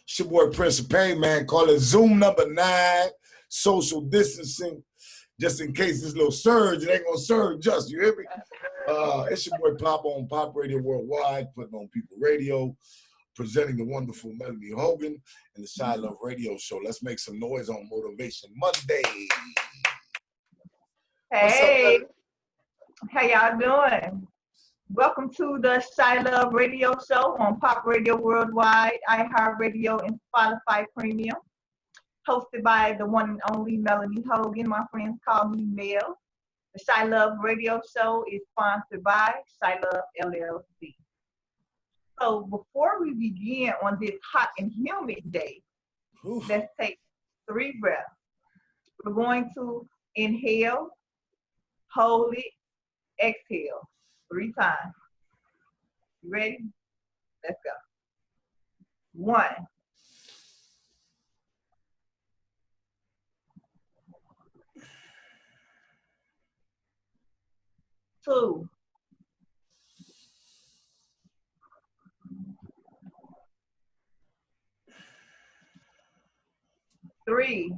It's your boy Prince of Pain, man. Call it Zoom number 9, social distancing. Just in case this little surge, it ain't gonna surge just, you hear me? It's your boy Pop on Pop Radio Worldwide, putting on People Radio, presenting the wonderful Meanie Hogan and the Chilove Radio Show. Let's make some noise on Motivation Monday. Hey, how y'all doing? Welcome to the Chilove Radio Show on Pop Radio Worldwide, iHeartRadio, and Spotify Premium. Hosted by the one and only Meanie Hogan. My friends call me Mel. The Chilove Radio Show is sponsored by Chilove LLC. So before we begin on this hot and humid day, let's take 3 breaths. We're going to inhale, hold it, exhale 3 times. You ready? Let's go. 1. 2. 3.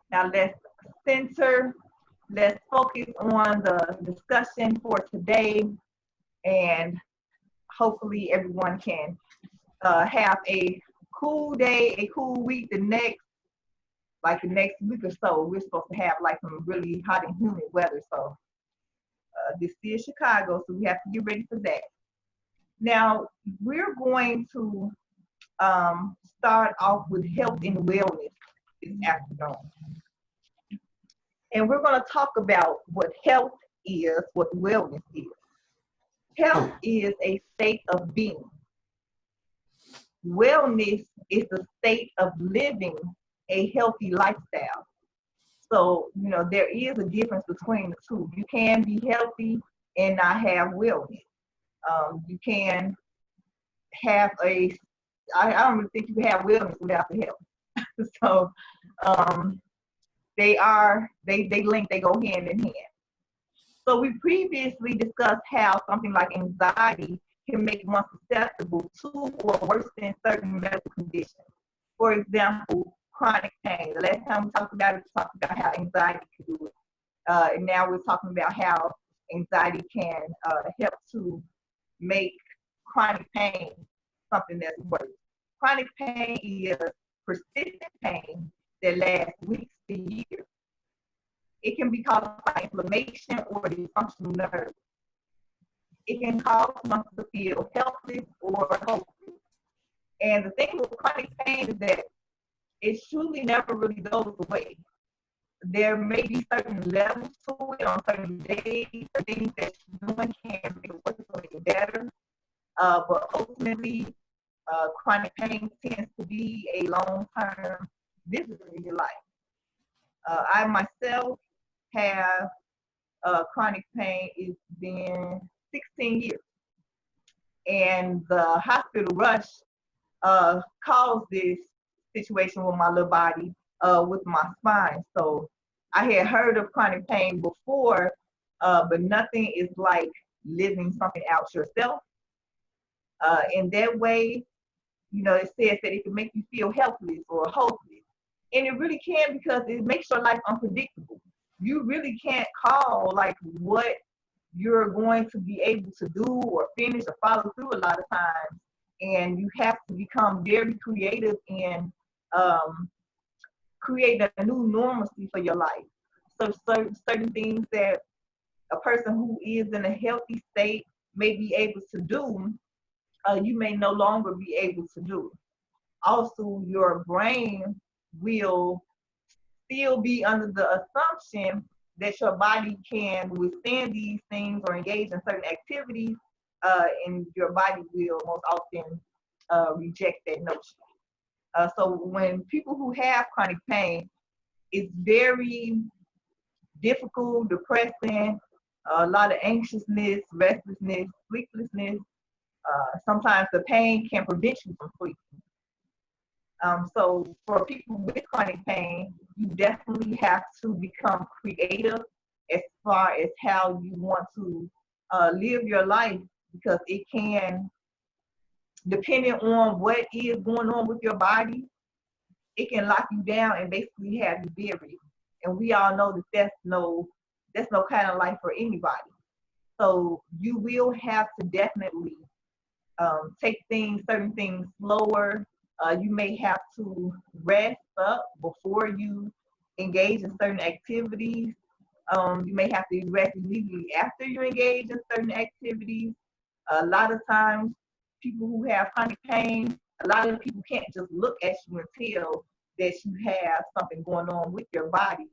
'Now let's center, let's focus on the discussion for today, and hopefully everyone can have a cool day, a cool week. The next week or so, we're supposed to have like some really hot and humid weather. So this is Chicago, so we have to get ready for that. Now, we're going to start off with health and wellness this afternoon. And we're going to talk about what health is, what wellness is. Health is a state of being. Wellness is the state of living a healthy lifestyle. So, there is a difference between the two. You can be healthy and not have wellness. You can have I don't really think you can have wellness without the health. So, they link, they go hand in hand. So we previously discussed how something like anxiety can make one susceptible to or worse than certain medical conditions. For example, chronic pain. The last time we talked about it, we talked about how anxiety can do it. And now we're talking about how anxiety can help to make chronic pain something that's worse. Chronic pain is persistent pain that lasts weeks to years. It can be caused by inflammation or dysfunctional nerves. It can cause one to feel helpless or hopeless. And the thing with chronic pain is that it truly never really goes away. There may be certain levels to it on certain days, or things that you're doing can make it worse or make it better. But ultimately, chronic pain tends to be a long-term visitor in your life. I myself have chronic pain. It's been 16 years. And the hospital rush caused this situation with my little body, with my spine. So I had heard of chronic pain before, but nothing is like living something out yourself. In that way, it says that it can make you feel helpless or hopeless. And it really can, because it makes your life unpredictable. You really can't call like what you're going to be able to do or finish or follow through a lot of times. And you have to become very creative in create a new normalcy for your life. So certain things that a person who is in a healthy state may be able to do, you may no longer be able to do. Also, your brain will still be under the assumption that your body can withstand these things or engage in certain activities, and your body will most often reject that notion. So when people who have chronic pain, it's very difficult, depressing, a lot of anxiousness, restlessness, sleeplessness. Sometimes the pain can prevent you from sleeping. So for people with chronic pain, you definitely have to become creative as far as how you want to live your life, because it can, depending on what is going on with your body, it can lock you down and basically have you buried. And we all know that that's no kind of life for anybody. So you will have to definitely take certain things slower. You may have to rest up before you engage in certain activities. You may have to rest immediately after you engage in certain activities. A lot of times, people who have chronic pain, a lot of people can't just look at you and tell that you have something going on with your body.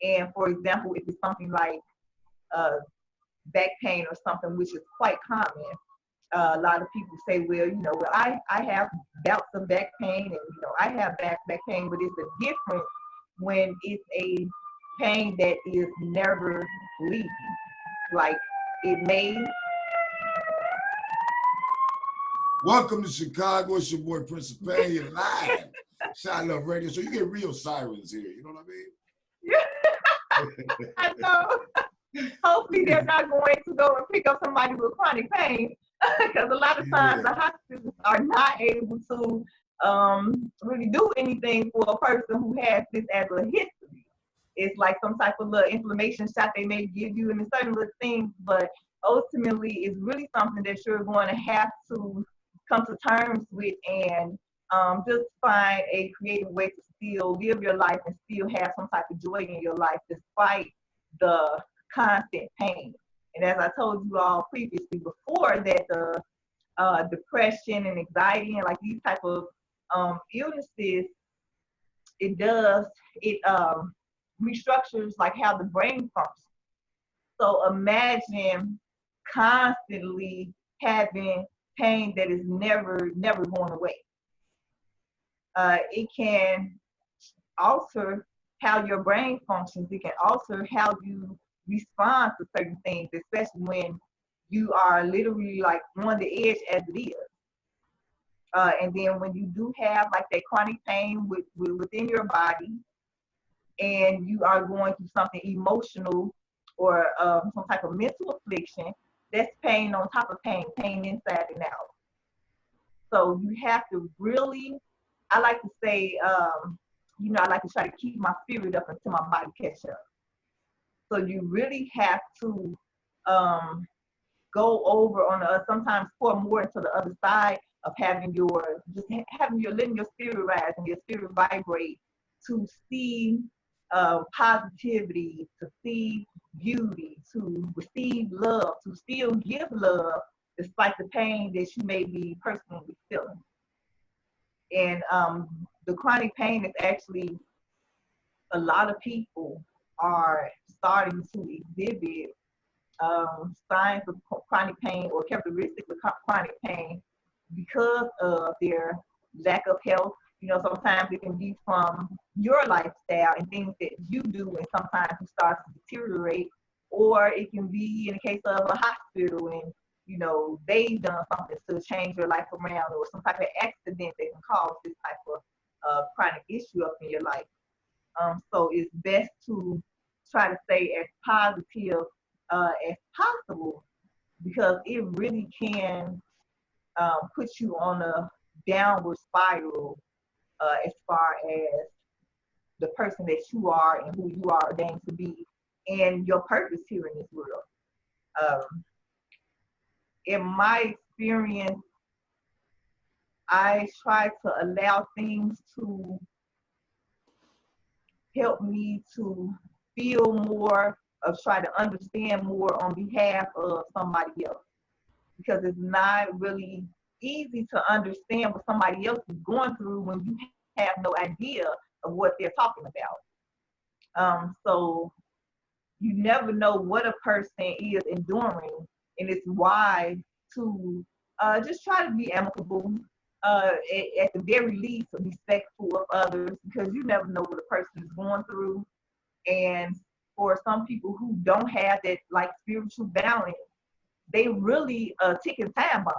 And for example, if it's something like back pain or something, which is quite common, a lot of people say, well, well, I have bouts of back pain, and I have back pain, but it's a difference when it's a pain that is never leaving. Like it may. Welcome to Chicago. It's your boy Prince of Pain. You're live. Shine Love Radio. So you get real sirens here. You know what I mean? I know. Hopefully they're not going to go and pick up somebody with chronic pain, because a lot of times the hospitals are not able to really do anything for a person who has this as a history. It's like some type of little inflammation shot they may give you and certain little things, but ultimately it's really something that you're going to have to come to terms with and just find a creative way to still live your life and still have some type of joy in your life despite the constant pain. And as I told you all previously before, that the depression and anxiety and like these type of illnesses, it restructures like how the brain functions. So imagine constantly having pain that is never going away. It can alter how your brain functions. It can alter how you respond to certain things, especially when you are literally like on the edge as it is. And then when you do have like that chronic pain within your body, and you are going through something emotional or some type of mental affliction, that's pain on top of pain inside and out. So you have to really, I like to say, I like to try to keep my spirit up until my body catch up. So you really have to go over on sometimes pour more into the other side of letting your spirit rise and your spirit vibrate, to see positivity, to see beauty, to receive love, to still give love despite the pain that you may be personally feeling. And the chronic pain is actually, a lot of people are starting to exhibit signs of chronic pain or characteristics of chronic pain because of their lack of health. Sometimes it can be from your lifestyle and things that you do, and sometimes it starts to deteriorate. Or it can be in the case of a hospital and, they've done something to change your life around, or some type of accident that can cause this type of chronic issue up in your life. So it's best to try to stay as positive as possible, because it really can put you on a downward spiral as far as the person that you are and who you are ordained to be and your purpose here in this world. In my experience, I try to allow things to help me to feel more, of try to understand more on behalf of somebody else, because it's not really easy to understand what somebody else is going through when you have no idea of what they're talking about. So you never know what a person is enduring, and it's wise to just try to be amicable, at the very least, respectful of others, because you never know what a person is going through. And for some people who don't have that like spiritual balance, they really ticking time bomb,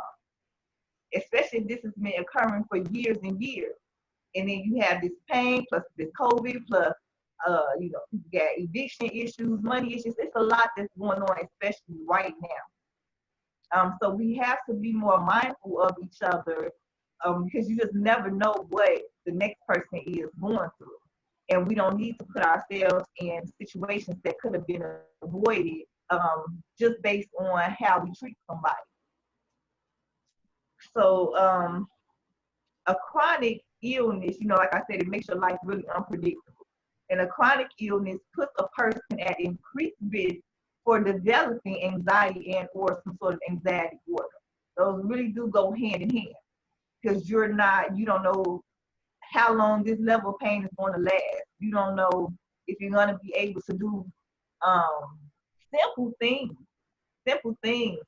especially if this has been occurring for years and years. And then you have this pain plus this COVID plus People got eviction issues, money issues. It's a lot that's going on, especially right now. So we have to be more mindful of each other, because you just never know what the next person is going through. And we don't need to put ourselves in situations that could have been avoided, just based on how we treat somebody. So a chronic illness, like I said, it makes your life really unpredictable. And a chronic illness puts a person at increased risk for developing anxiety and or some sort of anxiety disorder. Those really do go hand in hand, because you don't know how long this level of pain is going to last. You don't know if you're going to be able to do um, simple things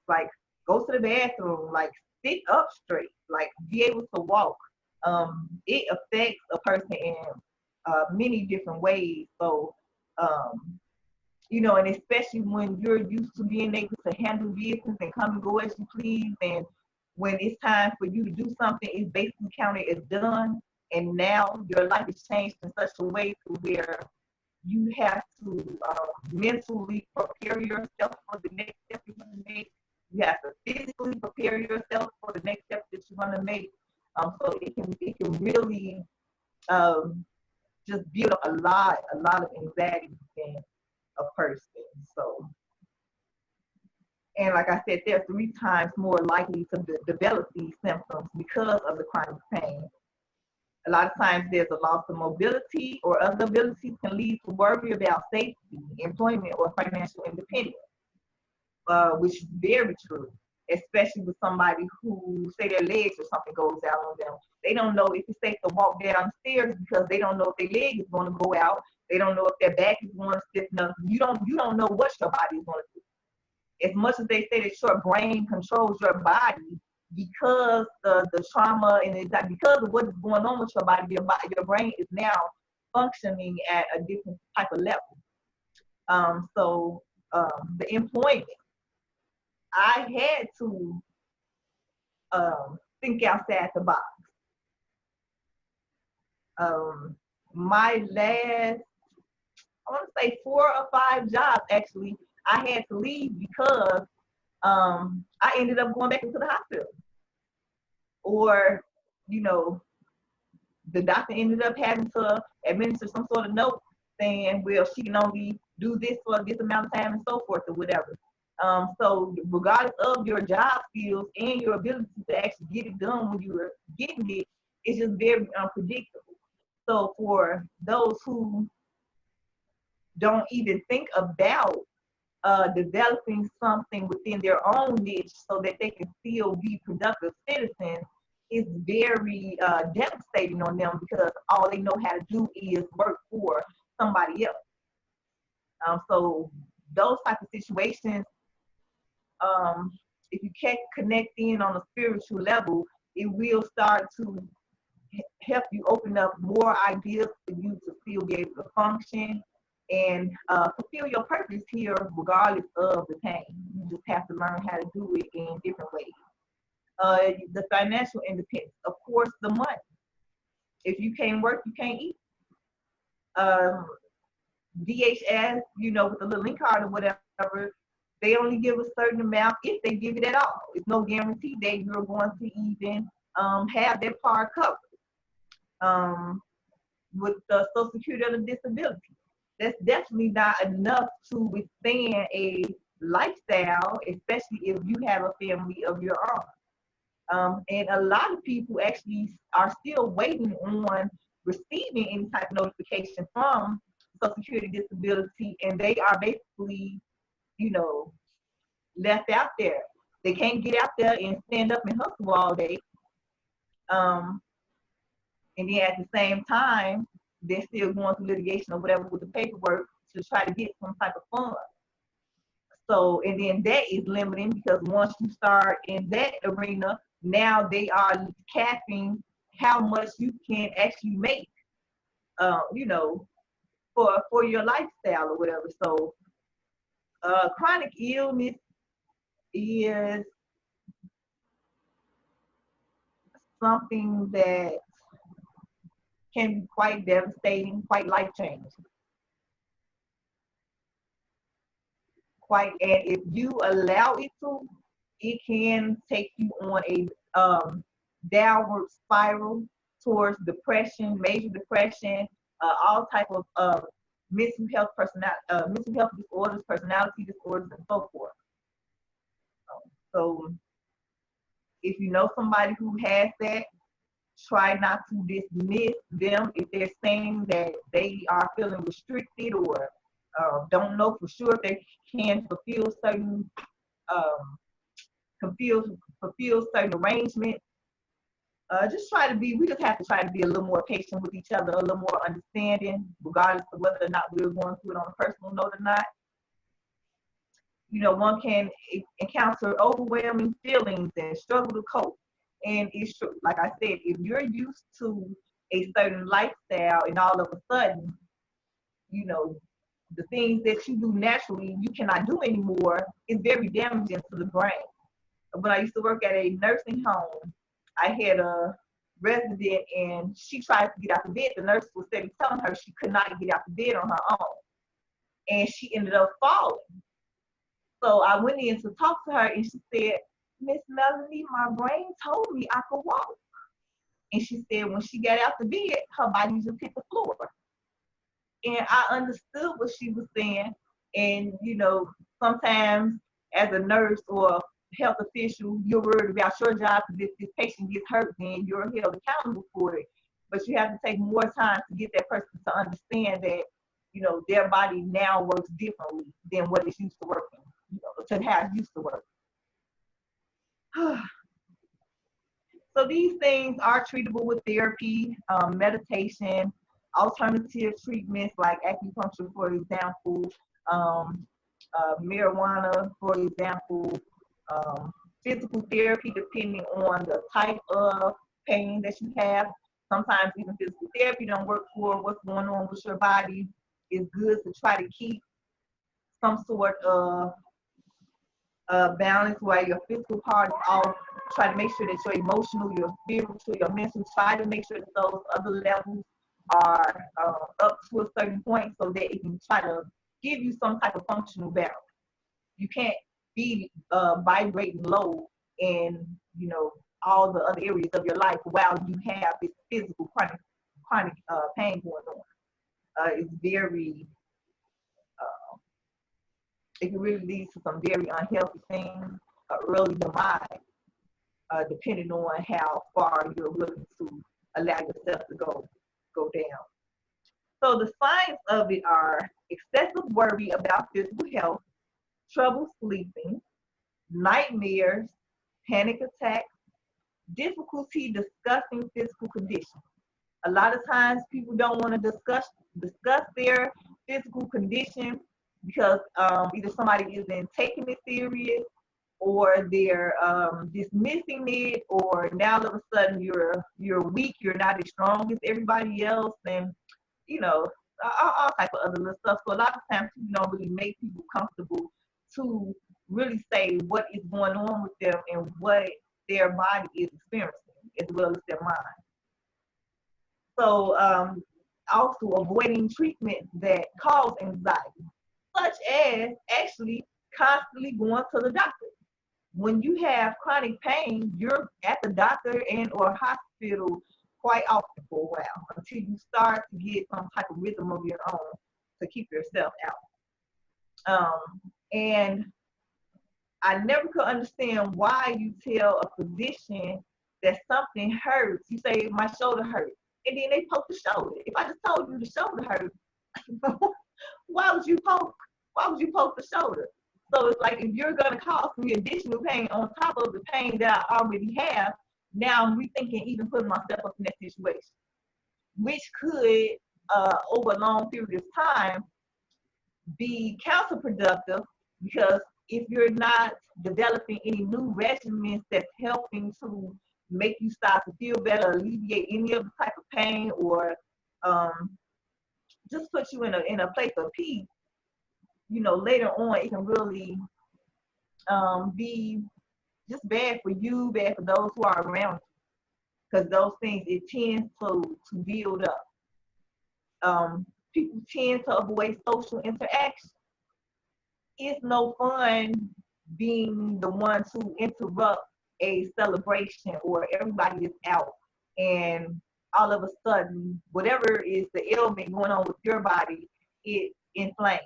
like go to the bathroom, like sit up straight, like be able to walk. It affects a person in many different ways. So, and especially when you're used to being able to handle business and come and go as you please, and when it's time for you to do something, it's basically counted as done. And now your life is changed in such a way to where you have to mentally prepare yourself for the next step you're going to make. You have to physically prepare yourself for the next step that you're going to make. So it can really just build up a lot of anxiety within a person. So, and like I said, they're 3 times more likely to develop these symptoms because of the chronic pain. A lot of times there's a loss of mobility or other abilities can lead to worry about safety, employment, or financial independence, which is very true, especially with somebody who, say their legs or something goes out on them. They don't know if it's safe to walk downstairs because they don't know if their leg is going to go out. They don't know if their back is going to stiffen up. You don't know what your body is going to do. As much as they say that your brain controls your body, because the trauma and because of what is going on with your body, your brain is now functioning at a different type of level. So the employment, I had to think outside the box. My last, I want to say 4 or 5 jobs actually, I had to leave because I ended up going back into the hospital. Or, the doctor ended up having to administer some sort of note saying, well, she can only do this for this amount of time and so forth or whatever. So regardless of your job skills and your ability to actually get it done when you were getting it, it's just very unpredictable. So for those who don't even think about developing something within their own niche so that they can still be productive citizens, is very devastating on them, because all they know how to do is work for somebody else. So those type of situations, if you can't connect in on a spiritual level, it will start to help you open up more ideas for you to still be able to function and fulfill your purpose here regardless of the pain. You just have to learn how to do it in different ways. The financial independence, of course, the money. If you can't work, you can't eat. DHS, with the little link card or whatever, they only give a certain amount if they give it at all. It's no guarantee that you're going to even have that part covered. With the Social Security or the disability, that's definitely not enough to withstand a lifestyle, especially if you have a family of your own. And a lot of people actually are still waiting on receiving any type of notification from Social Security disability, and they are basically, left out there. They can't get out there and stand up and hustle all day. And then at the same time, they're still going through litigation or whatever with the paperwork to try to get some type of fund. So, and then that is limiting, because once you start in that arena, now they are capping how much you can actually make, for your lifestyle or whatever. So, chronic illness is something that can be quite devastating, quite life-changing. and if you allow it to, it can take you on a downward spiral towards depression, major depression, all type of mental health disorders, personality disorders, and so forth. So if you know somebody who has that, try not to dismiss them if they're saying that they are feeling restricted or don't know for sure if they can fulfill certain certain arrangements. We just have to try to be a little more patient with each other, a little more understanding, regardless of whether or not we're going through it on a personal note or not. One can encounter overwhelming feelings and struggle to cope. And it's true, like I said, if you're used to a certain lifestyle and all of a sudden, the things that you do naturally, you cannot do anymore, it's very damaging to the brain. When I used to work at a nursing home, I had a resident and she tried to get out of bed. The nurse was steady telling her she could not get out of bed on her own. And she ended up falling. So I went in to talk to her and she said, "Miss Melanie, my brain told me I could walk." And she said when she got out the bed, her body just hit the floor. And I understood what she was saying. And, sometimes as a nurse or health official, you're worried about your job because if this patient gets hurt, then you're held accountable for it. But you have to take more time to get that person to understand that, their body now works differently than what it's used to working, to how it used to work. So these things are treatable with therapy, meditation, alternative treatments like acupuncture, for example, marijuana, for example, physical therapy depending on the type of pain that you have. Sometimes even physical therapy don't work for what's going on with your body. It's good to try to keep some sort of balance where your physical part is off. Try to make sure that your emotional, your spiritual, your mental, try to make sure that those other levels are up to a certain point so that it can try to give you some type of functional balance. You can't be vibrating low in, all the other areas of your life while you have this physical chronic pain going on. It's very, it can really lead to some very unhealthy things, early demise, depending on how far you're willing to allow yourself to go down. So the signs of it are excessive worry about physical health, trouble sleeping, nightmares, panic attacks, difficulty discussing physical condition. A lot of times people don't want to discuss their physical condition because either somebody isn't taking it serious or they're dismissing it, or now all of a sudden you're weak, you're not as strong as everybody else, and all type of other little stuff. So a lot of times people don't really make people comfortable to really say what is going on with them and what their body is experiencing as well as their mind. So also avoiding treatment that cause anxiety, such as actually constantly going to the doctor. When you have chronic pain, you're at the doctor and or hospital quite often for a while until you start to get some type of rhythm of your own to keep yourself out. And I never could understand why you tell a physician that something hurts. You say, "My shoulder hurts," and then they poke the shoulder. If I just told you the shoulder hurts, why would you poke the shoulder? So it's like if you're gonna cause me additional pain on top of the pain that I already have, now I'm rethinking even putting myself up in that situation, which could over a long period of time be counterproductive, because if you're not developing any new regimens that's helping to make you start to feel better, alleviate any of the type of pain, or just put you in a place of peace, later on it can really be just bad for you, bad for those who are around you, because those things, it tends to build up. People tend to avoid social interaction. it's no fun being the one to interrupt a celebration or everybody is out and all of a sudden, whatever is the ailment going on with your body, it inflames.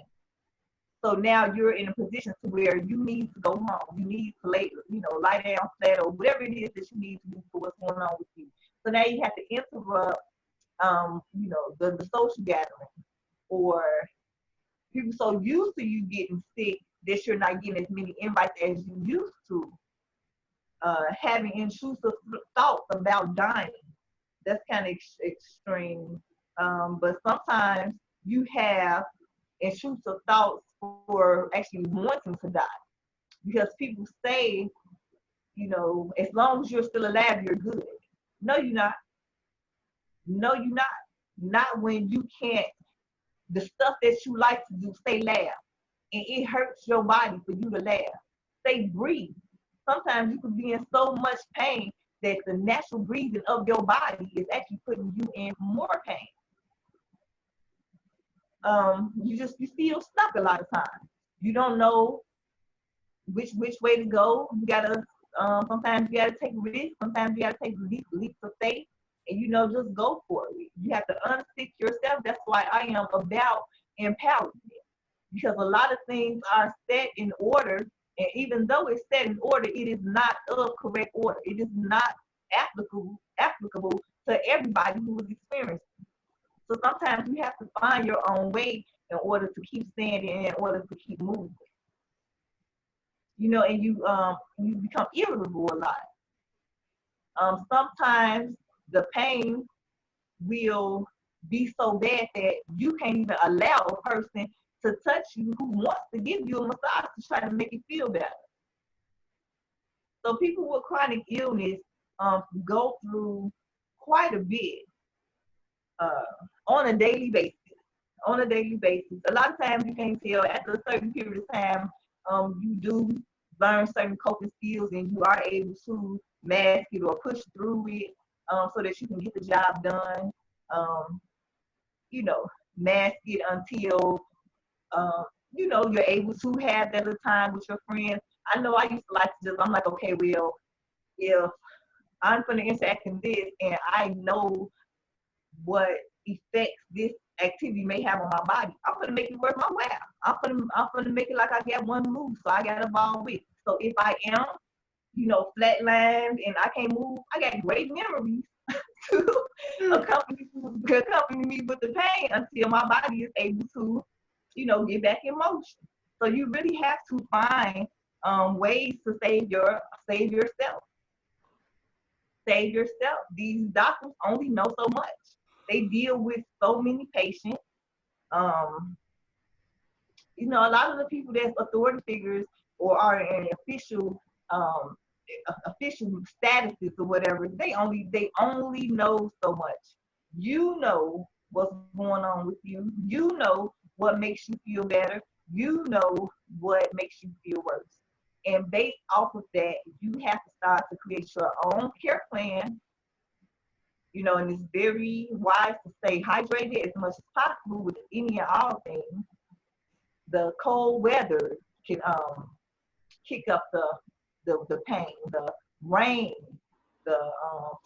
So now you're in a position to where you need to go home. You need to lie down flat or whatever it is that you need to do for what's going on with you. So now you have to interrupt, the social gathering, or people so used to you getting sick that you're not getting as many invites as you used to. Having intrusive thoughts about dying. That's kind of extreme. But sometimes you have intrusive thoughts for actually wanting to die. Because people say, as long as you're still alive, you're good. No, you're not. No, you're not. Not when you can't. The stuff that you like to do, say laugh. And it hurts your body for you to laugh. Say breathe. Sometimes you can be in so much pain that the natural breathing of your body is actually putting you in more pain. You feel stuck a lot of times. You don't know which way to go. You gotta sometimes you gotta take risks. Sometimes you gotta take leaps of faith, and just go for it. You have to unstick yourself. That's why I am about empowerment, because a lot of things are set in order, and even though it's set in order, it is not of correct order. It is not applicable to everybody who is experiencing. So sometimes you have to find your own way in order to keep standing, in order to keep moving. And you become irritable a lot. Sometimes the pain will be so bad that you can't even allow a person to touch you who wants to give you a massage to try to make you feel better. So people with chronic illness go through quite a bit on a daily basis. A lot of times you can't tell after a certain period of time, you do learn certain coping skills and you are able to mask it or push through it so that you can get the job done. Mask it until, you're able to have that little time with your friends. I know I used to like to I'm like, okay, well, if I'm going to interact in this and I know what effects this activity may have on my body, I'm going to make it worth my while. I'm going to make it like I got one move, so I got a ball with. So if I am, flatlined and I can't move, I got great memories to accompany me with the pain until my body is able to, get back in motion. So you really have to find ways to save yourself. Save yourself. These doctors only know so much. They deal with so many patients. A lot of the people that's authority figures or are in official statuses or whatever, they only know so much. You know what's going on with you. You know what makes you feel better. You know what makes you feel worse. And based off of that, you have to start to create your own care plan. And it's very wise to stay hydrated as much as possible with any and all things. The cold weather can kick up the pain. The rain,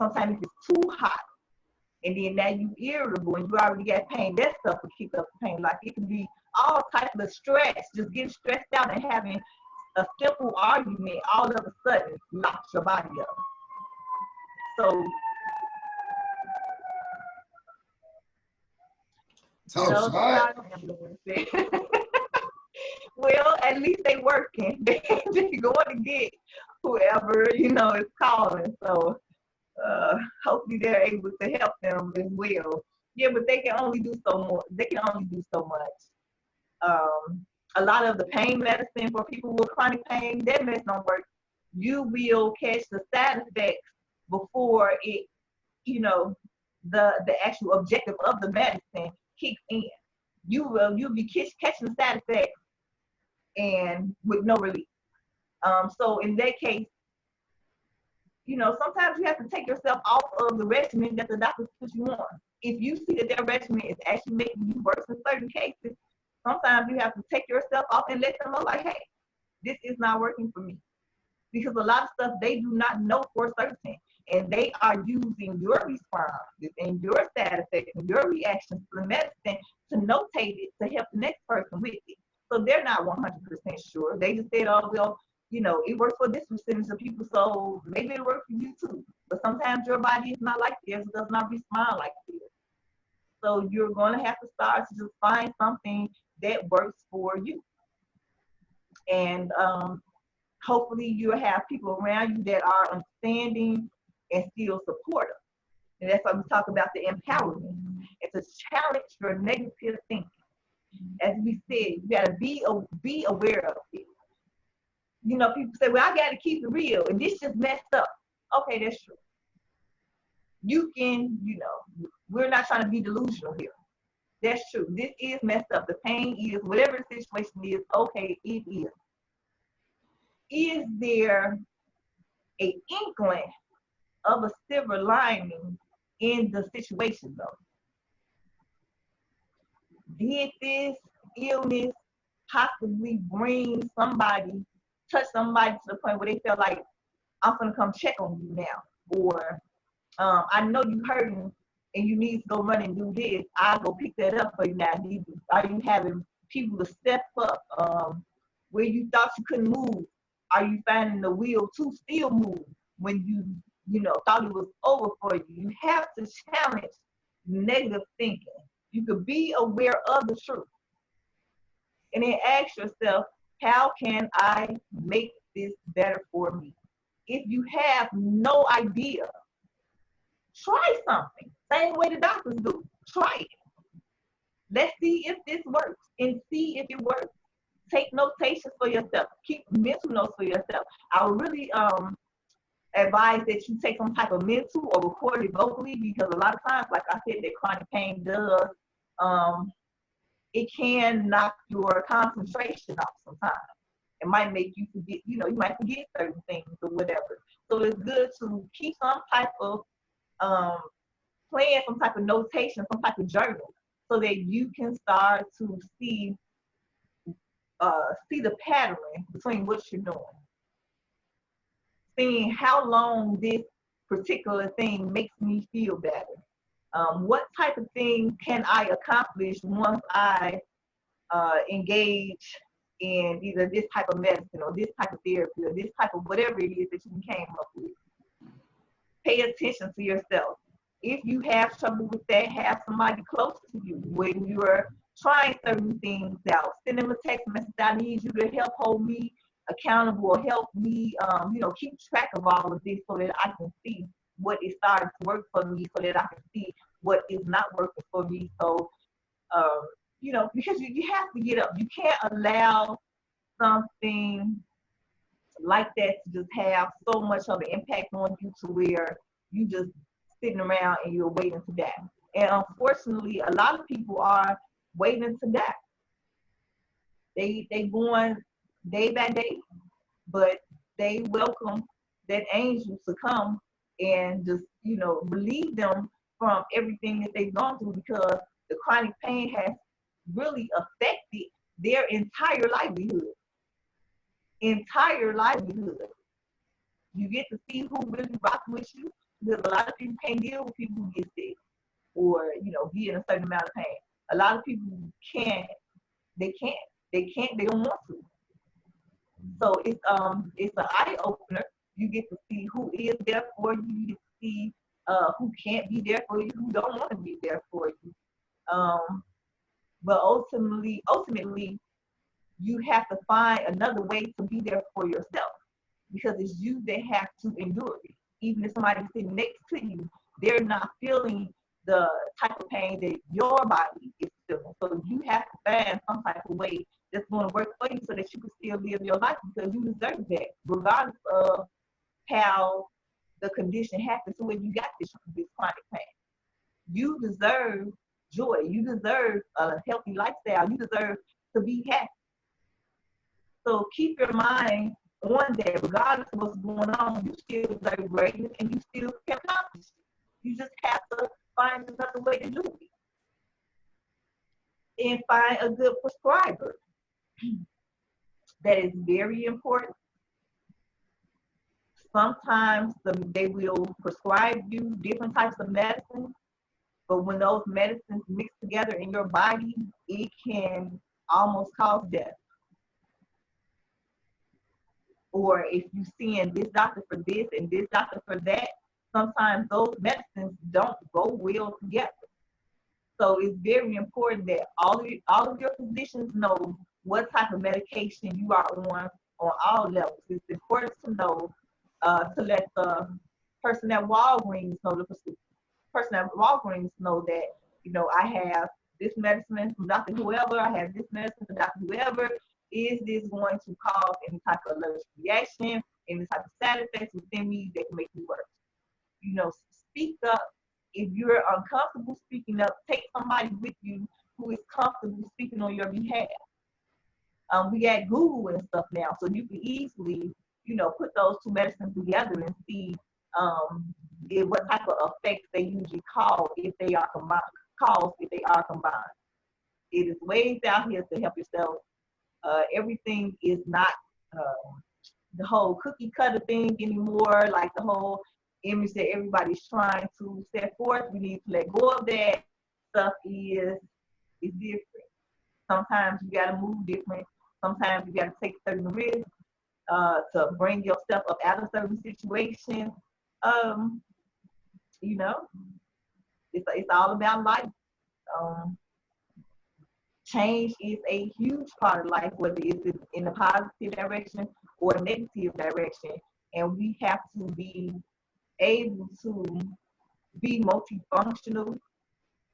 sometimes it's too hot, and then now you irritable and you already got pain. That stuff will kick up the pain. Like it can be all types of stress, just getting stressed out and having a simple argument all of a sudden locks your body up. So well, at least they working. They going to get whoever is calling. So hopefully they're able to help them as well. Yeah, but they can only do so much. A lot of the pain medicine for people with chronic pain, that medicine don't work. You will catch the side effects before it, the actual objective of the medicine kicks in. You'll be catching the side effects and with no relief. So in that case, sometimes you have to take yourself off of the regimen that the doctor puts you on. If you see that their regimen is actually making you worse in certain cases, sometimes you have to take yourself off and let them know, like, hey, this is not working for me. Because a lot of stuff they do not know for certain. And they are using your responses and your side effects and your reactions to the medicine to notate it to help the next person with it. So they're not 100% sure. They just said, oh, well, it works for this percentage of people, so maybe it'll work for you too. But sometimes your body is not like theirs, does not respond like theirs. So you're going to have to start to just find something that works for you. And hopefully you'll have people around you that are understanding and still supportive. And that's why we talk about the empowerment. It's to challenge your negative thinking. As we said, you got to be aware of it. People say, well, I got to keep it real, and this just messed up. Okay, that's true. You can, we're not trying to be delusional here. That's true. This is messed up. The pain is, whatever the situation is, okay, it is. Is there an inkling of a silver lining in the situation, though? Did this illness possibly touch somebody to the point where they feel like, I'm going to come check on you now? Or, I know you hurting and you need to go run and do this. I'll go pick that up for you now. Are you having people to step up where you thought you couldn't move? Are you finding the will to still move when you thought it was over for you? You have to challenge negative thinking. You could be aware of the truth. And then ask yourself, how can I make this better for me? If you have no idea, try something. Same way the doctors do. Try it. Let's see if this works and see if it works. Take notations for yourself. Keep mental notes for yourself. I would really advise that you take some type of mental or record it vocally, because a lot of times, like I said, that chronic pain does, it can knock your concentration off sometimes. It might make you forget, you might forget certain things or whatever. So it's good to keep some type of plan, some type of notation, some type of journal, so that you can start to see the pattern between what you're doing. Seeing how long this particular thing makes me feel better. What type of thing can I accomplish once I engage in either this type of medicine or this type of therapy or this type of whatever it is that you came up with? Pay attention to yourself. If you have trouble with that, have somebody close to you when you're trying certain things out. Send them a text message. I need you to help hold me accountable, or help me, keep track of all of this so that I can see what is starting to work for me, so that I can see what is not working for me. So, because you have to get up. You can't allow something like that to just have so much of an impact on you to where you just sitting around and you're waiting to die. And unfortunately, a lot of people are waiting to die. They going day by day, but they welcome that angel to come and just, relieve them from everything that they've gone through, because the chronic pain has really affected their entire livelihood. You get to see who really rocks with you, because a lot of people can't deal with people who get sick or, be in a certain amount of pain. A lot of people they don't want to. So it's an eye opener. You get to see who is there for you. You get to see who can't be there for you, who don't want to be there for you. But ultimately, you have to find another way to be there for yourself, because it's you that have to endure it. Even if somebody's sitting next to you, they're not feeling the type of pain that your body is feeling. So you have to find some type of way that's going to work for you so that you can still live your life, because you deserve that, regardless of how the condition happened to when you got this chronic pain. You deserve joy. You deserve a healthy lifestyle. You deserve to be happy. So keep your mind on that. Regardless of what's going on, you still deserve greatness and you still can accomplish it. You just have to find another way to do it. and find a good prescriber. That is very important. Sometimes they will prescribe you different types of medicine, but when those medicines mix together in your body, it can almost cause death. Or if you're seeing this doctor for this and this doctor for that, sometimes those medicines don't go well together. So it's very important that all of your physicians know what type of medication you are on all levels. It's important to know, to let the person at Walgreens know, that, I have this medicine from Dr. Whoever, I have this medicine from Dr. Whoever. Is this going to cause any type of allergic reaction, any type of side effects within me that can make me worse? Speak up. If you're uncomfortable speaking up, take somebody with you who is comfortable speaking on your behalf. We got Google and stuff now, so you can easily, put those two medicines together and see what type of effects they usually cause if they are combined. It is ways out here to help yourself. Everything is not the whole cookie cutter thing anymore, like the whole image that everybody's trying to set forth. We need to let go of that. Stuff is different. Sometimes you got to move different. Sometimes you got to take certain risks to bring yourself up out of certain situations. It's all about life. Change is a huge part of life, whether it's in a positive direction or a negative direction. And we have to be able to be multifunctional.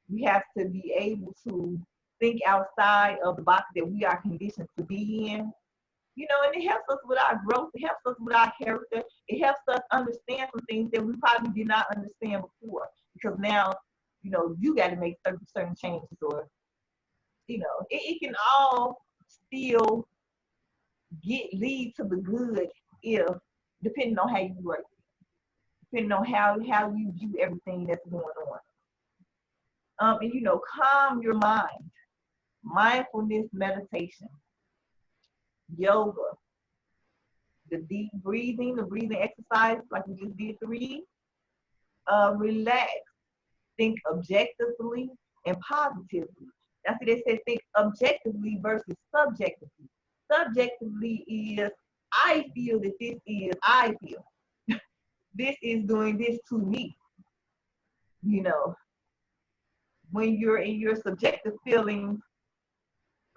We have to be able to think outside of the box that we are conditioned to be in. And it helps us with our growth. It helps us with our character. It helps us understand some things that we probably did not understand before. Because now, you got to make certain changes, or, it can all still lead to the good if, depending on how you work, depending on how you view everything that's going on. And, calm your mind. Mindfulness meditation, yoga, the deep breathing, the breathing exercise like we just did 3. Relax, think objectively and positively. That's what they say, think objectively versus subjectively. Subjectively is, I feel that this is, I feel. This is doing this to me. When you're in your subjective feelings,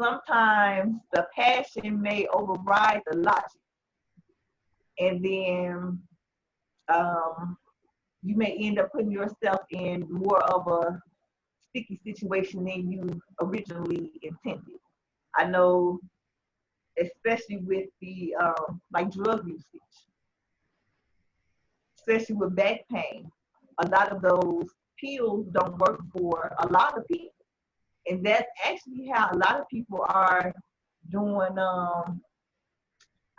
sometimes the passion may override the logic. And then you may end up putting yourself in more of a sticky situation than you originally intended. I know, especially with the like drug usage, especially with back pain, a lot of those pills don't work for a lot of people. And that's actually how a lot of people are doing, I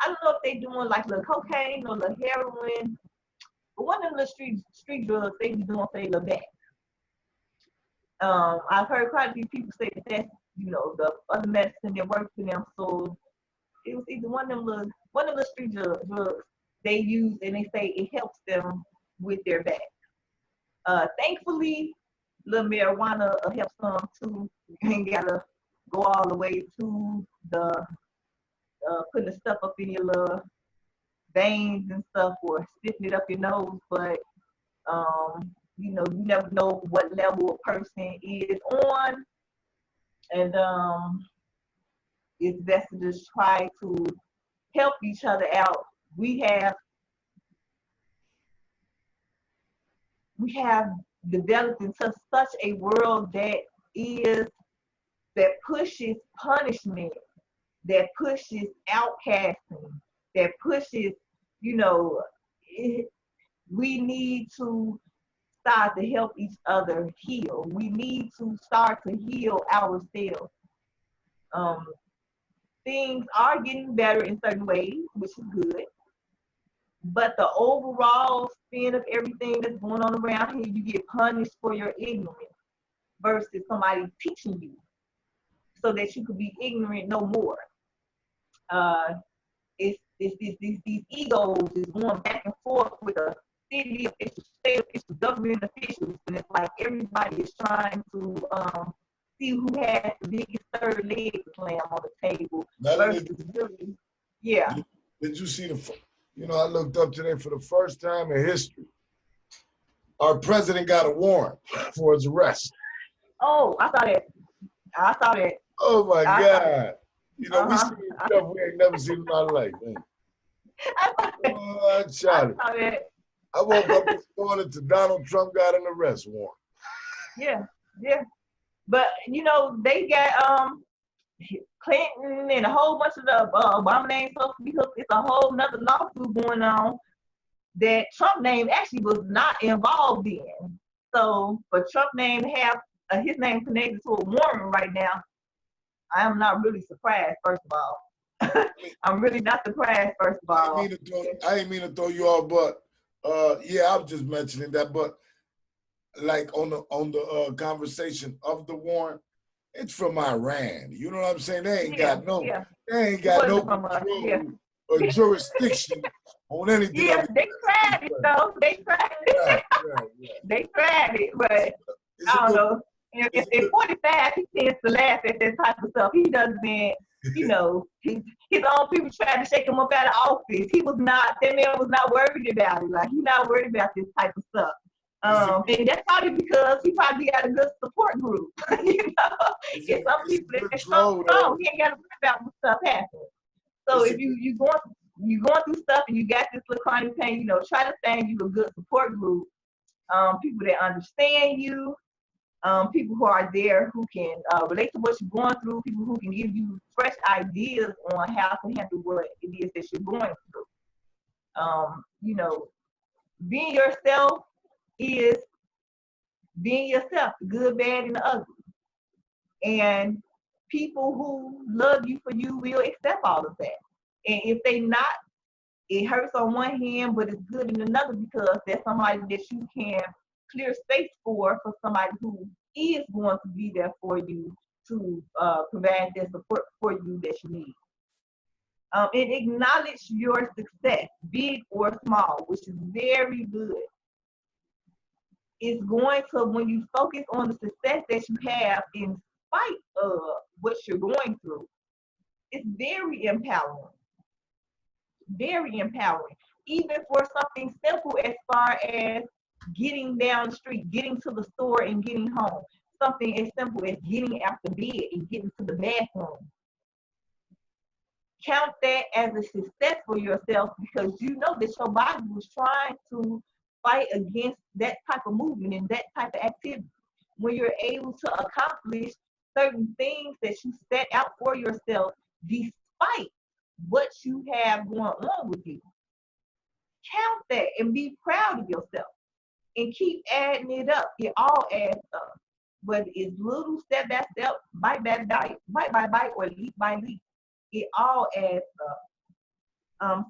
don't know if they're doing like the cocaine or the heroin, but one of the street drugs they be doing for their back. I've heard quite a few people say that that's, the other medicine that works for them. So it was either one of the street drugs they use, and they say it helps them with their back. Thankfully, little marijuana helps some too. You ain't gotta go all the way to the putting the stuff up in your little veins and stuff, or sticking it up your nose. But you never know what level a person is on, and it's best to just try to help each other out. We have developed into such a world that pushes punishment, that pushes outcasting, that pushes, we need to start to help each other heal. We need to start to heal ourselves. Things are getting better in certain ways, which is good. But the overall spin of everything that's going on around here, you get punished for your ignorance versus somebody teaching you. so that you could be ignorant no more. These egos is going back and forth with the city officials, state officials, government officials, and it's like everybody is trying to see who has the biggest third leg to slam on the table. Versus really, yeah. Did you see I looked up today for the first time in history. Our president got a warrant for his arrest. Oh, I saw that. Oh my God. We seen stuff we ain't never seen in our life, man. Charlie. I woke up this morning to Donald Trump got an arrest warrant. Yeah. But they got Clinton and a whole bunch of the Obama name supposed to be hooked. It's a whole nother lawsuit going on that Trump name actually was not involved in. So for Trump name to have his name connected to a warrant right now, I am not really surprised, first of all. I'm really not surprised, first of all. I didn't mean to throw you off, but I was just mentioning that. But like on the conversation of the warrant, it's from Iran. You know what I'm saying? They ain't got no control or jurisdiction on anything. Yeah, they tried it though. They tried it. Right. They tried it, but I don't know. In 45, he tends to laugh at that type of stuff. He doesn't, his own people tried to shake him up out of office. That man was not worried about it. Like, he's not worried about this type of stuff. And that's probably because he probably got a good support group. If some people that strong, he ain't got to worry about when stuff happens. So if you going through stuff and you got this little chronic pain, try to find you a good support group. People that understand you. People who are there who can relate to what you're going through, people who can give you fresh ideas on how to handle what it is that you're going through. Being yourself is being yourself, the good, bad, and the ugly. And people who love you for you will accept all of that. And if they not, it hurts on one hand, but it's good in another because there's somebody that you can clear space for somebody who is going to be there for you to provide that support for you that you need. And acknowledge your success, big or small, which is very good. It's going to, when you focus on the success that you have in spite of what you're going through, it's very empowering. Very empowering. Even for something simple as far as getting down the street, getting to the store and getting home. Something as simple as getting out the bed and getting to the bathroom. Count that as a success for yourself because you know that your body was trying to fight against that type of movement and that type of activity. When you're able to accomplish certain things that you set out for yourself despite what you have going on with you. Count that and be proud of yourself. And keep adding it up. It all adds up. Whether it's little step by step, bite by bite, or leap by leap, it all adds up. And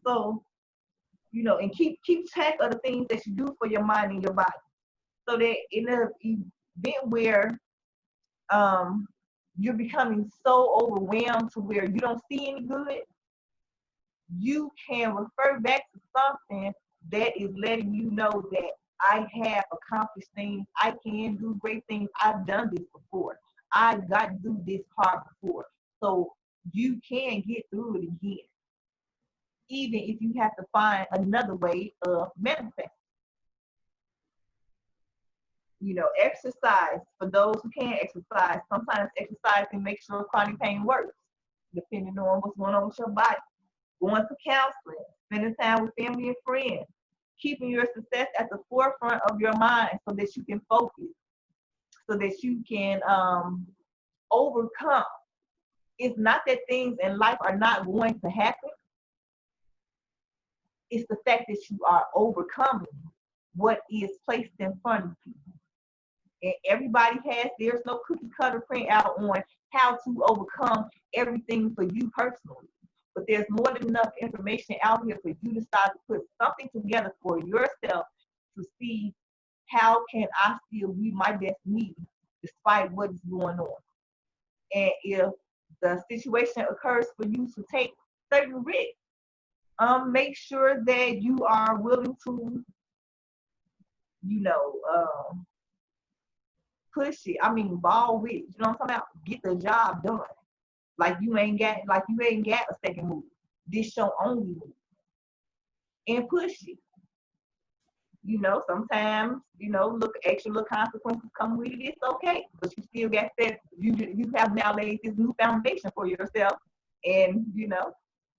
keep track of the things that you do for your mind and your body. So that in an event where you're becoming so overwhelmed to where you don't see any good, you can refer back to something that is letting you know that I have accomplished things. I can do great things. I've done this before. I got to do this hard before. So you can get through it again, even if you have to find another way of manifesting. Exercise. For those who can't exercise, sometimes exercising makes sure chronic pain works, depending on what's going on with your body. Going to counseling, spending time with family and friends, keeping your success at the forefront of your mind so that you can focus, so that you can overcome. It's not that things in life are not going to happen. It's the fact that you are overcoming what is placed in front of you. And everybody there's no cookie cutter print out on how to overcome everything for you personally. But there's more than enough information out here for you to start to put something together for yourself to see how can I still be my best me despite what is going on. And if the situation occurs for you to take certain risks. Make sure that you are willing to, push it. I mean, ball with it. You know what I'm talking about? Get the job done. Like you ain't got a second move. This your only move. And push it. Sometimes, look, extra little consequences come with it. It's okay. But you still got that. You have now laid this new foundation for yourself. And,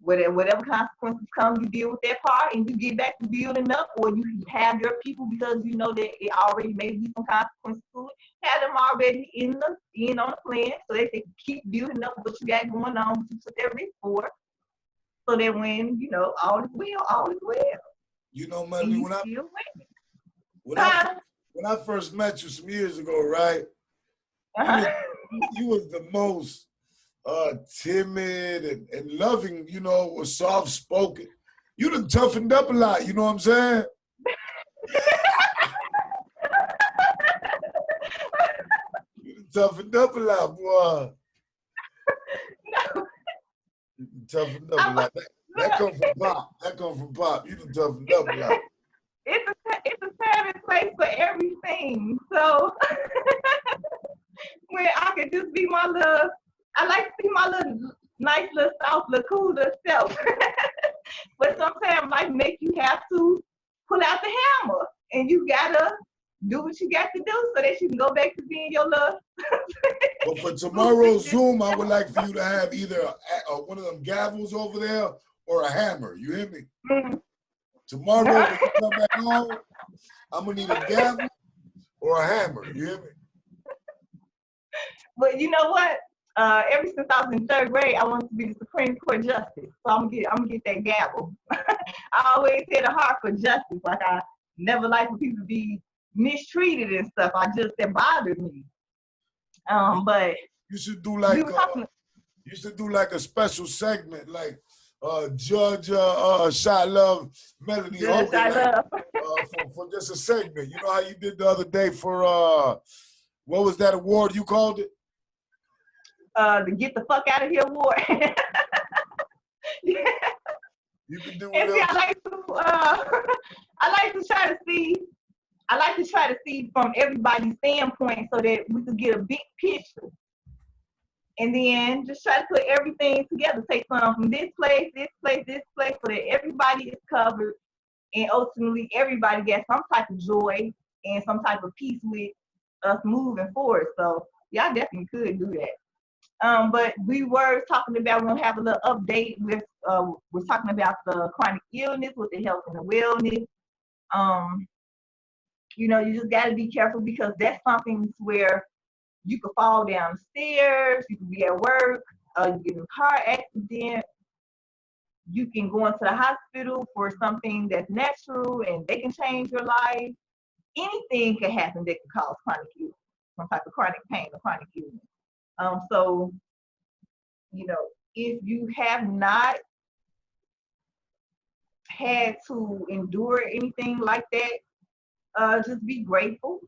whatever consequences come, you deal with that part and you get back to building up, or you have your people, because you know that it already may be some consequences to it. Have them already in on the plan so that they can keep building up what you got going on, what you took that risk for. So that when, all is well, all is well. Meanie, when I first met you some years ago, right? You was the most timid and loving, was soft spoken. You done toughened up a lot, you know what I'm saying? You done toughened up a lot, boy. You done toughened up a lot. That come from Pop. You done toughened up a lot. It's a time and place for everything. So when I could just be I like to be my little nice little soft, little cooler self. But sometimes life make you have to pull out the hammer, and you gotta do what you got to do so that you can go back to being your love. But for tomorrow's Zoom, I would like for you to have either one of them gavels over there or a hammer. You hear me? Mm-hmm. Tomorrow, when you come back home, I'm going to need a gavel or a hammer. You hear me? But you know what? Ever since I was in third grade, I wanted to be the Supreme Court Justice. So I'm gonna get that gavel. I always had a heart for justice. Like, I never liked for people to be mistreated and stuff. That bothered me. But you should do like a special segment, like Judge Chilove Melanie Hogan, for just a segment. You know how you did the other day for what was that award you called it? The Get the Fuck Out of Here award. Yeah. You can do it. I like to try to see from everybody's standpoint so that we could get a big picture. And then just try to put everything together. Take some from this place, so that everybody is covered. And ultimately, everybody gets some type of joy and some type of peace with us moving forward. So, y'all definitely could do that. But we were talking about, we're going to have a little update with, we're talking about the chronic illness with the health and the wellness. You just got to be careful, because that's something where you could fall down the stairs, you could be at work, you get in a car accident, you can go into the hospital for something that's natural and they can change your life. Anything can happen that can cause chronic illness, some type of chronic pain or chronic illness. So, if you have not had to endure anything like that, just be grateful.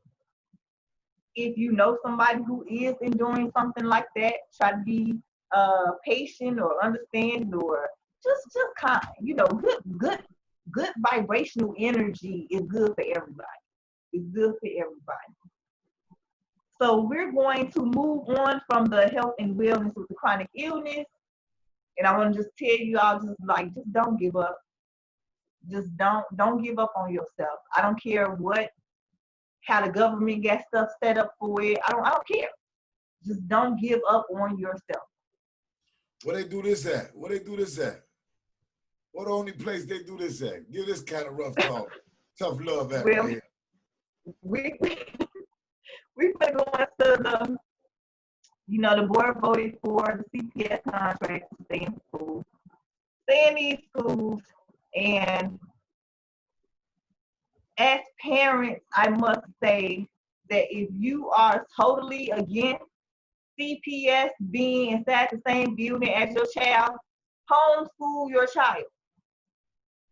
If you know somebody who is enduring something like that, try to be patient or understand, or just kind. Good vibrational energy is good for everybody. It's good for everybody. So we're going to move on from the health and wellness with the chronic illness. And I want to just tell you all, just don't give up. Just don't give up on yourself. I don't care how the government got stuff set up for it. I don't care. Just don't give up on yourself. Where they do this at? What the only place they do this at? Give this kind of rough talk. Tough love at right here. We put going to the board voted for the CPS contract to stay in schools. Stay in these schools, and as parents, I must say that if you are totally against CPS being inside the same building as your child, homeschool your child.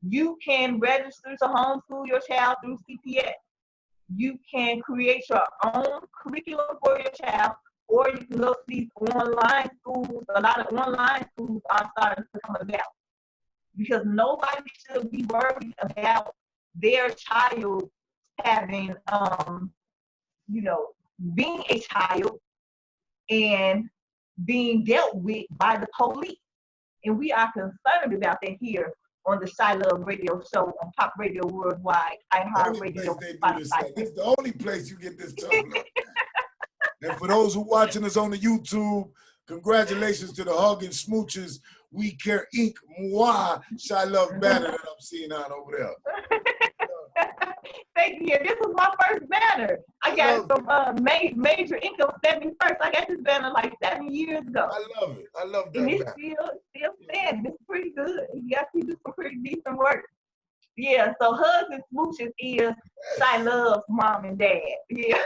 You can register to homeschool your child through CPS. You can create your own curriculum for your child, or you can go to these online schools. A lot of online schools are starting to come about because nobody should be worried about their child having, being a child and being dealt with by the police. And we are concerned about that here on the Chilove Radio Show on Pop Radio Worldwide, iHeartRadio, Spotify. This is the only place you get this tough love. And for those who watching us on the YouTube, congratulations to the Hogan Smooches We Care Inc. Moi Chilove banner that I'm seeing on over there. Thank you. This was my first banner. I got it from Major Income 71st. I got this banner like 7 years ago. I love it. I love that. And it's still standing. It's pretty good. You got to do some pretty decent work. Yeah, so Hugs and Smooches is Chilove's mom and dad. Yeah.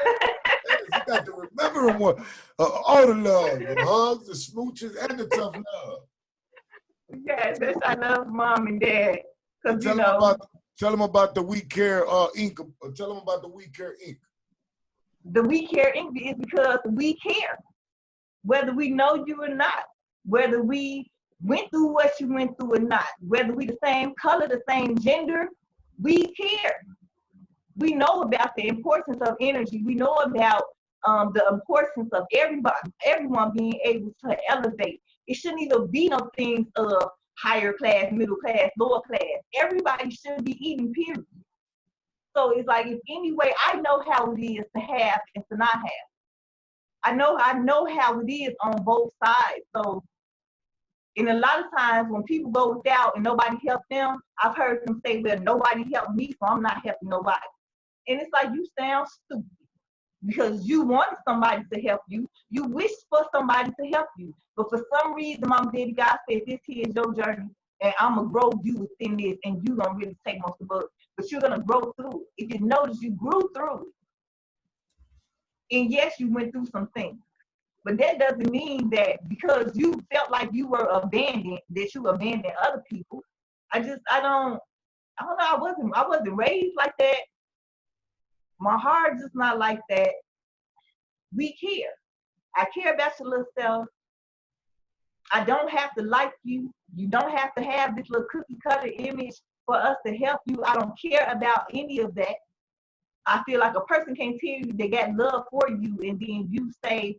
You got to remember them all the love, the hugs, the smooches, and the tough love. Yeah, that's Chilove's mom and dad. Tell them about the We Care Inc. Tell them about the We Care Inc. The We Care Inc. is because we care, whether we know you or not, whether we went through what you went through or not, whether we the same color, the same gender, we care. We know about the importance of energy. We know about the importance of everyone being able to elevate. It shouldn't even be no things of higher class, middle class, lower class. Everybody should be eating, period. So it's like, if any way, I know how it is to have and to not have. I know how it is on both sides. So, and a lot of times when people go without and nobody helps them, I've heard them say, well, nobody helped me, so I'm not helping nobody. And it's like, you sound stupid because you wanted somebody to help you. You wish for somebody to help you. But for some reason, Mom, Daddy, God said, this here is your journey, and I'm going to grow you within this, and you're going to really take most of it. But you're going to grow through it. If you notice, you grew through it. And yes, you went through some things. But that doesn't mean that because you felt like you were abandoned, that you abandoned other people. I don't know. I wasn't raised like that. My heart's just not like that. We care. I care about your little self. I don't have to like you. You don't have to have this little cookie cutter image for us to help you. I don't care about any of that. I feel like a person can tell you they got love for you, and then you say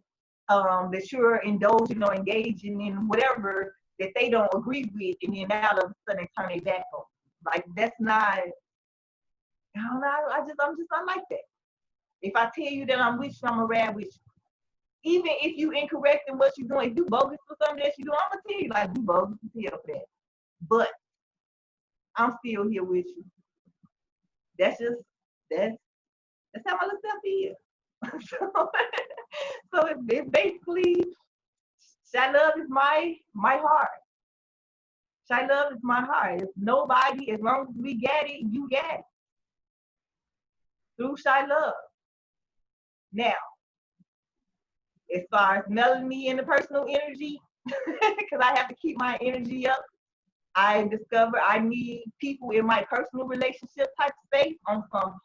that you're indulging or engaging in whatever that they don't agree with, and then all of a sudden turn their back on. Like, that's not, I don't know, I'm just not like that. If I tell you that I'm with you, I'm gonna ride with you. Even if you incorrect in what you're doing, if you bogus for something that you do, I'm gonna tell you, like, you bogus as hell for that. But I'm still here with you. That's how my little self is. So it's basically, Chilove is my heart. Chilove is my heart. If nobody, as long as we get it, you get it. Through Chilove. Now, as far as Melanie and the personal energy, because I have to keep my energy up, I discover I need people in my personal relationship type space on some,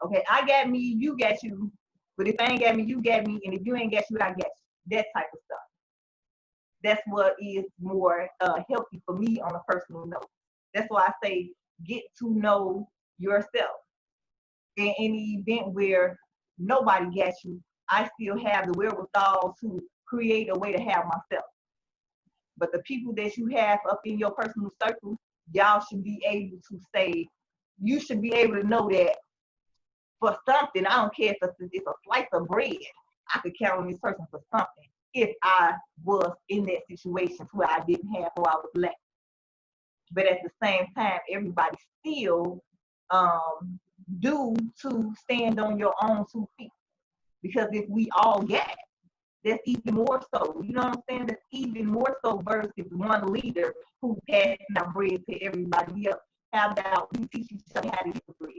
okay, I got me, you got you, but if I ain't got me, you got me, and if you ain't got you, I got you. That type of stuff. That's what is more healthy for me on a personal note. That's why I say get to know yourself. In any event where nobody got you, I still have the wherewithal to create a way to have myself. But the people that you have up in your personal circle, y'all should be able to say, you should be able to know that for something, I don't care if it's a slice of bread, I could count on this person for something if I was in that situation where I didn't have or I was lacking. But at the same time, everybody still due to stand on your own 2 feet. Because if we all get, that's even more so. You know what I'm saying? That's even more so versus one leader who passing out bread to everybody else. How about we teach each other how to get the bread?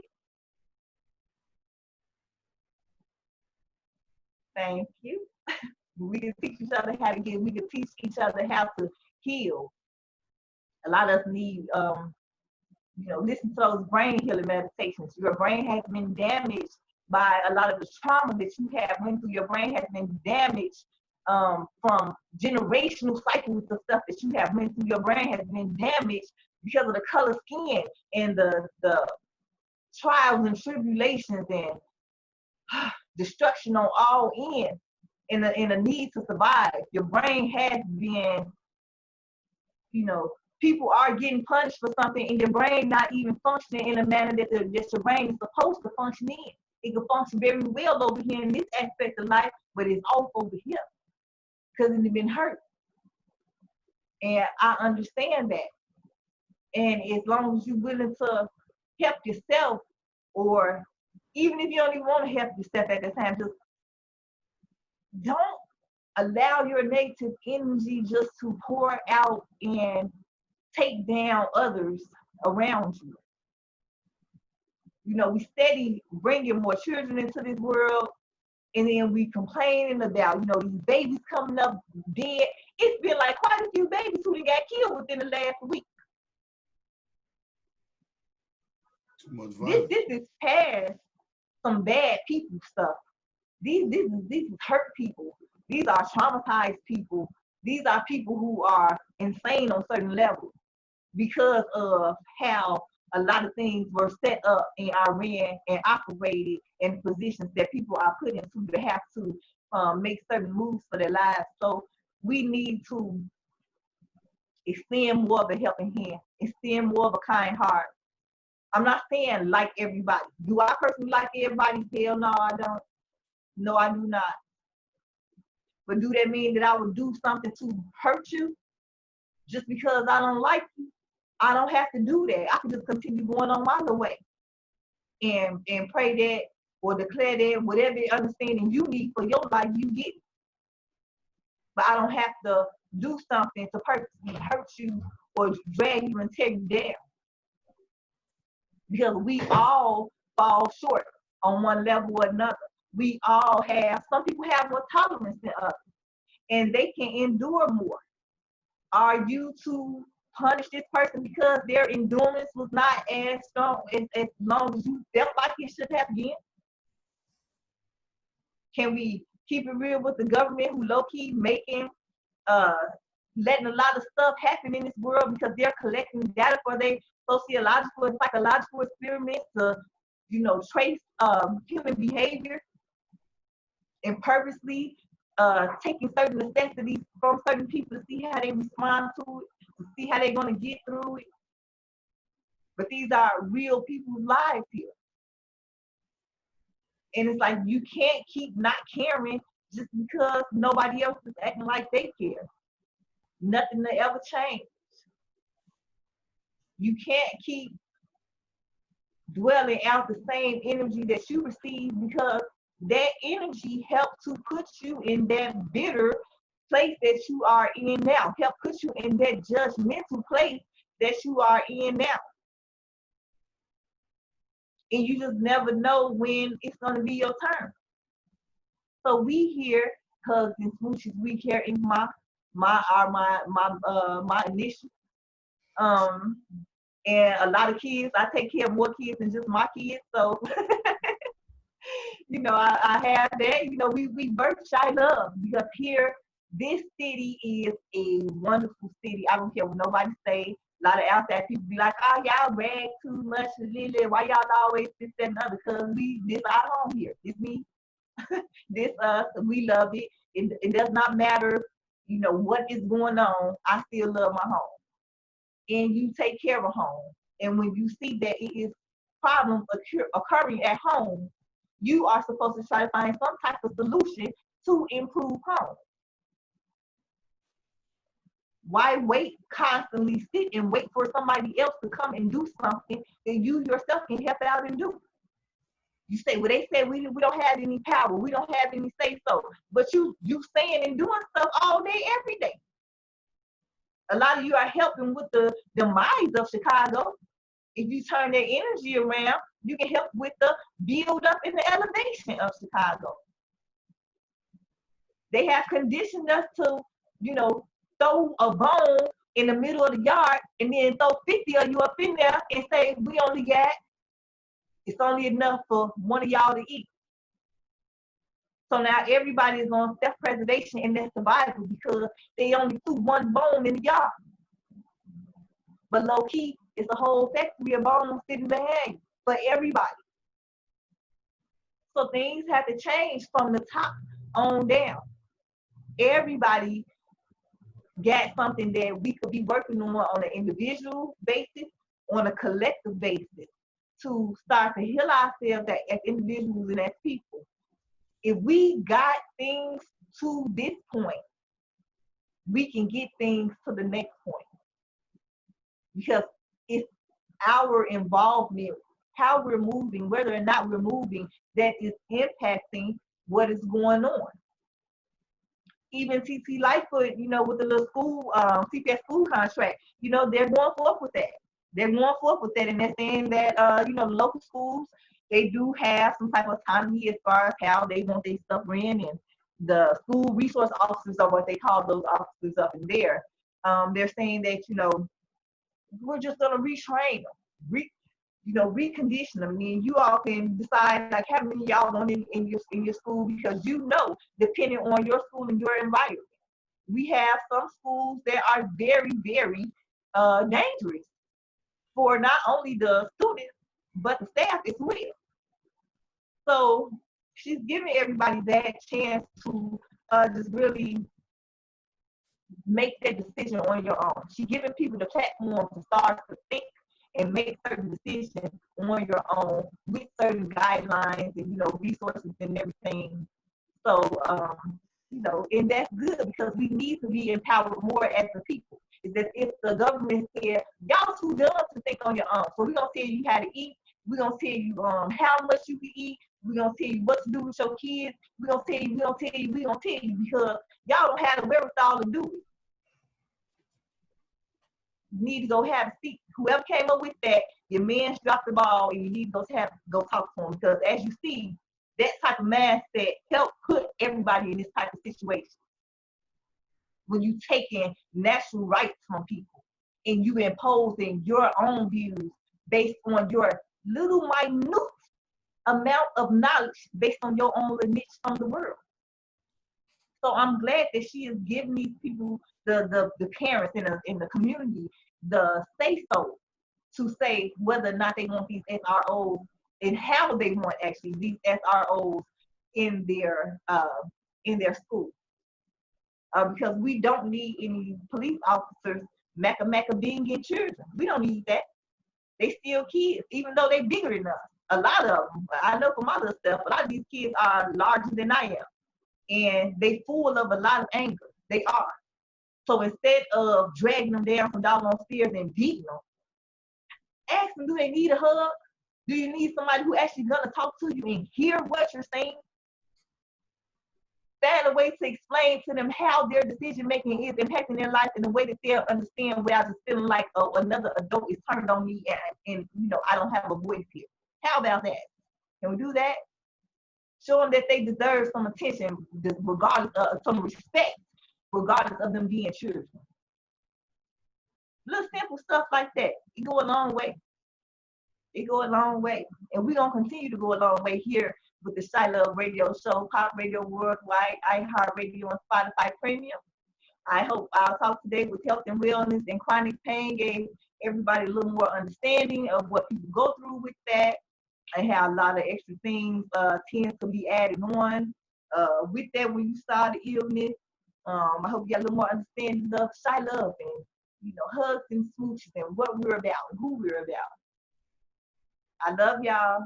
Thank you. We can teach each other how to get, we can teach each other how to heal. A lot of us need, listen to those brain healing meditations. Your brain has been damaged by a lot of the trauma that you have went through. Your brain has been damaged from generational cycles of stuff that you have went through. Your brain has been damaged because of the color skin and the trials and tribulations and destruction on all ends in a need to survive. Your brain has been, people are getting punished for something and your brain not even functioning in a manner that your brain is supposed to function in. It can function very well over here in this aspect of life, but it's off over here because it's been hurt. And I understand that. And as long as you're willing to help yourself, or even if you don't even want to help yourself at the time, just don't allow your negative energy just to pour out and take down others around you. We steady bringing more children into this world, and then we complaining about, these babies coming up dead. It's been like quite a few babies who got killed within the last week. Too much violence. This is past some bad people stuff. These is hurt people. These are traumatized people. These are people who are insane on certain levels because of how a lot of things were set up in Iran and operated in positions that people are put into to have to make certain moves for their lives. So we need to extend more of a helping hand, extend more of a kind heart. I'm not saying like everybody. Do I personally like everybody? Hell no, I don't. No, I do not. But do that mean that I would do something to hurt you just because I don't like you? I don't have to do that. I can just continue going on my little way and pray that or declare that whatever understanding you need for your life, you get it. But I don't have to do something to purposely hurt you or drag you and tear you down. Because we all fall short on one level or another. We all have, some people have more tolerance than others, and they can endure more. Are you to punish this person because their endurance was not as strong as long as you felt like it should have been? Can we keep it real with the government who low-key making, letting a lot of stuff happen in this world because they're collecting data for their sociological and psychological experiments to, trace human behavior and purposely taking certain necessities from certain people to see how they respond to it, to see how they're going to get through it. But these are real people's lives here. And it's like you can't keep not caring just because nobody else is acting like they care. Nothing to ever change. You can't keep dwelling out the same energy that you receive because that energy helped to put you in that bitter place that you are in now, help put you in that judgmental place that you are in now. And you just never know when it's going to be your turn. So we here, hugs and smooches, we here in my initial. And a lot of kids, I take care of more kids than just my kids. So, I have that. We birth Chilove because here, this city is a wonderful city. I don't care what nobody say. A lot of outside people be like, oh, y'all brag too much. Why y'all always this, that, and other? Because this our home here. This me. This us. We love it. It does not matter, what is going on. I still love my home. And you take care of home. And when you see that it is problems occurring at home, you are supposed to try to find some type of solution to improve home. Why constantly sit and wait for somebody else to come and do something that you yourself can help out and do? You say, well, they said we don't have any power, we don't have any say-so. But you saying and doing stuff all day, every day. A lot of you are helping with the demise of Chicago. If you turn their energy around, you can help with the build up and the elevation of Chicago. They have conditioned us to, throw a bone in the middle of the yard and then throw 50 of you up in there and say, it's only enough for one of y'all to eat. So now everybody is on self-preservation and their survival because they only threw one bone in the yard. But low key, it's a whole factory of bones sitting behind you for everybody. So things have to change from the top on down. Everybody got something that we could be working on an individual basis, on a collective basis, to start to heal ourselves as individuals and as people. If we got things to this point, we can get things to the next point. Because it's our involvement, how we're moving, whether or not we're moving, that is impacting what is going on. Even TT Lightfoot, with the little school, CPS school contract, they're going forth with that. They're going forth with that, and they're saying that, the local schools, they do have some type of autonomy as far as how they want their stuff ran, and the school resource officers are what they call those officers up in there. They're saying that, we're just going to retrain them, recondition them. I mean, you all can decide like how many y'all want in your school, because depending on your school and your environment. We have some schools that are very, very dangerous for not only the students, but the staff as well. So she's giving everybody that chance to just really make that decision on your own. She's giving people the platform to start to think and make certain decisions on your own with certain guidelines and, resources and everything. So, and that's good because we need to be empowered more as a people. Is that if the government said, y'all too dumb to think on your own, so we're going to tell you how to eat, we're going to tell you how much you can eat, we're going to tell you what to do with your kids, we're going to tell you, because y'all don't have the wherewithal to do it. You need to go have a seat. Whoever came up with that, your man's dropped the ball, and you need to go talk to him, because as you see, that type of mindset helped put everybody in this type of situation. When you taking natural rights from people and you imposing your own views based on your little minute amount of knowledge based on your own niche from the world. So I'm glad that she is giving these people, the parents in the community, the say so to say whether or not they want these SROs and how they want actually these SROs in their school. Because we don't need any police officers macka being in children. We don't need that. They still kids, even though they bigger than us. A lot of them, I know from my little stuff, a lot of these kids are larger than I am. And they full of a lot of anger. They are. So instead of dragging them down from doggone stairs and beating them, ask them, do they need a hug? Do you need somebody who actually gonna talk to you and hear what you're saying? Find a way to explain to them how their decision making is impacting their life in a way that they'll understand without just feeling like another adult is turned on me and I don't have a voice here. How about that? Can we do that? Show them that they deserve some attention, regardless of some respect, regardless of them being children. Little simple stuff like that. It go a long way. It go a long way. And we're going to continue to go a long way here with the Chilove Radio Show, Pop Radio Worldwide, iHeartRadio, and Spotify Premium. I hope our talk today with health and wellness and chronic pain gave everybody a little more understanding of what people go through with that and how a lot of extra things tend to be added on with that when you start the illness. I hope you got a little more understanding of Chilove and, hugs and smooches and what we're about and who we're about. I love y'all.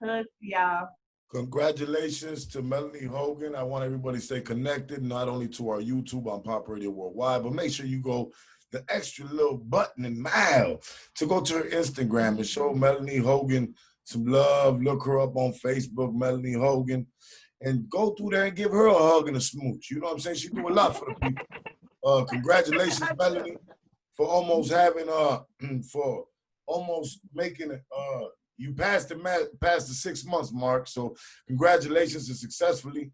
Hugs to y'all. Congratulations to Meanie Hogan. I want everybody to stay connected, not only to our YouTube on Pop Radio Worldwide, but make sure you go the extra little button and mile to go to her Instagram and show Meanie Hogan some love. Look her up on Facebook, Meanie Hogan, and go through there and give her a hug and a smooch. You know what I'm saying? She do a lot for the people. Congratulations, Meanie, for almost having for almost making it. You passed the 6 months mark, so congratulations to successfully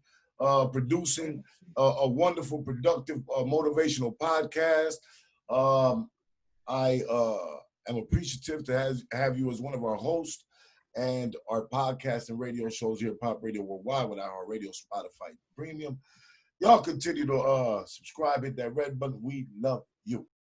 producing a wonderful, productive, motivational podcast. I am appreciative to have you as one of our hosts, and our podcast and radio shows here at Pop Radio Worldwide with our radio Spotify Premium. Y'all continue to subscribe, hit that red button. We love you.